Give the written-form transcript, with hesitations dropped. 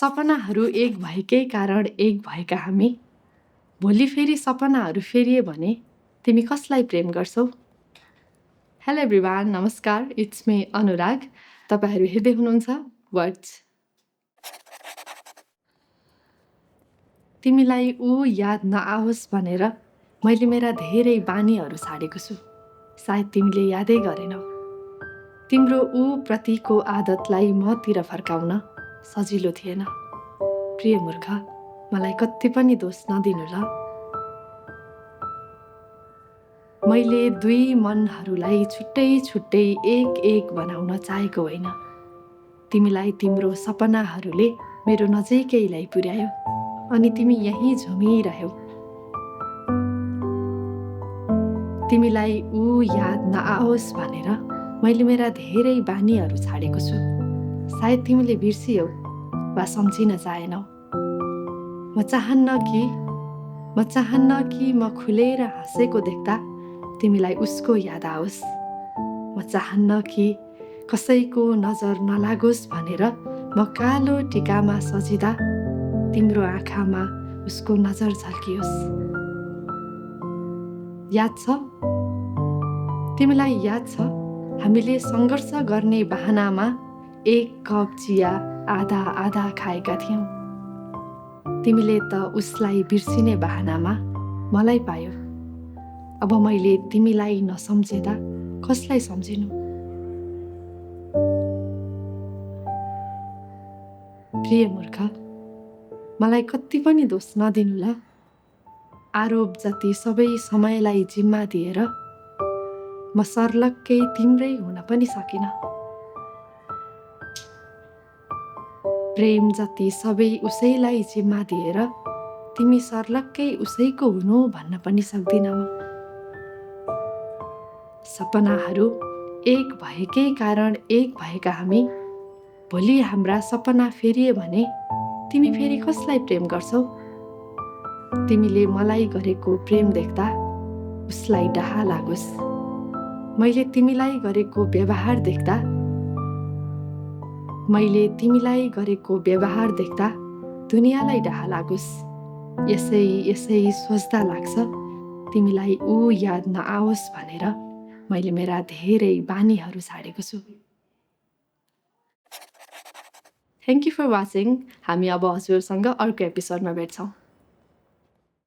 सपनाहरू एक भएकै कारण एक भएका हामी भोलि फेरि सपनाहरू फेरिए भने तिमी कसलाई प्रेम गर्छौ? हेलो एभ्रिवान, नमस्कार, इट्स मी अनुराग। तपाईहरू हेर्दै हुनुहुन्छ वर्ड्स। तिमीलाई ऊ याद नआओस् भनेर मैले मेरा धेरै बानीहरू छाडेको छु। सायद तिमीले यादै गरेनौ। तिम्रो ऊ प्रतिको आदतलाई मतिर फर्काउन सजिलो थिएन। प्रिय मूर्ख, मलाई कति पनि दोष नदिनु ल। मैले दुई मनहरूलाई छुट्टै छुट्टै एक एक बनाउन चाहेको होइन। तिमीलाई तिम्रो सपनाहरूले मेरो नजिकै ल्याइ पुर्यायो अनि तिमी यहीँ झुमिरह्यौ। तिमीलाई ऊ याद नआओस् भनेर मैले मेरा धेरै बानीहरू छाडेको छु। सायद तिमीले बिर्सियौ वा सम्झिन चाहेनौ। म चाहन्न कि म खुलेर हाँसेको देख्दा तिमीलाई उसको याद आओस्। म चाहन्न कि कसैको नजर नलागोस् भनेर म कालो टिकामा सजिँदा तिम्रो आँखामा उसको नजर झल्कियोस्। याद छ? तिमीलाई याद छ हामीले सङ्घर्ष गर्ने बहानामा एक कप चिया आधा आधा खाएका थियौँ। तिमीले त उसलाई बिर्सिने बहानामा मलाई पायो। अब मैले तिमीलाई नसम्झेदा कसलाई सम्झिनु? प्रिय मूर्ख, मलाई कति पनि दोष नदिनु ल। आरोप जति सबै समयलाई जिम्मा दिएर म सर्लक्कै तिम्रै हुन पनि सकिन। प्रेम जति सबै उसैलाई जिम्मा दिएर तिमी सर्लक्कै उसैको हुनु भन्न पनि सक्दिन म। सपनाहरू एक भएकै कारण एक भएका हामी भोलि हाम्रा सपना फेरिए भने तिमी फेरि कसलाई प्रेम गर्छौ? तिमीले मलाई गरेको प्रेम देख्दा उसलाई डाहा लागोस्। मैले तिमीलाई गरेको व्यवहार देख्दा दुनियाँलाई डाहा लागोस्। यसै सोच्दा लाग्छ तिमीलाई ऊ याद नआओस् भनेर मैले मेरा धेरै बानीहरू छाडेको छु। Thank you for watching. हामी अब हजुरसँग अर्को एपिसोडमा भेट्छौँ।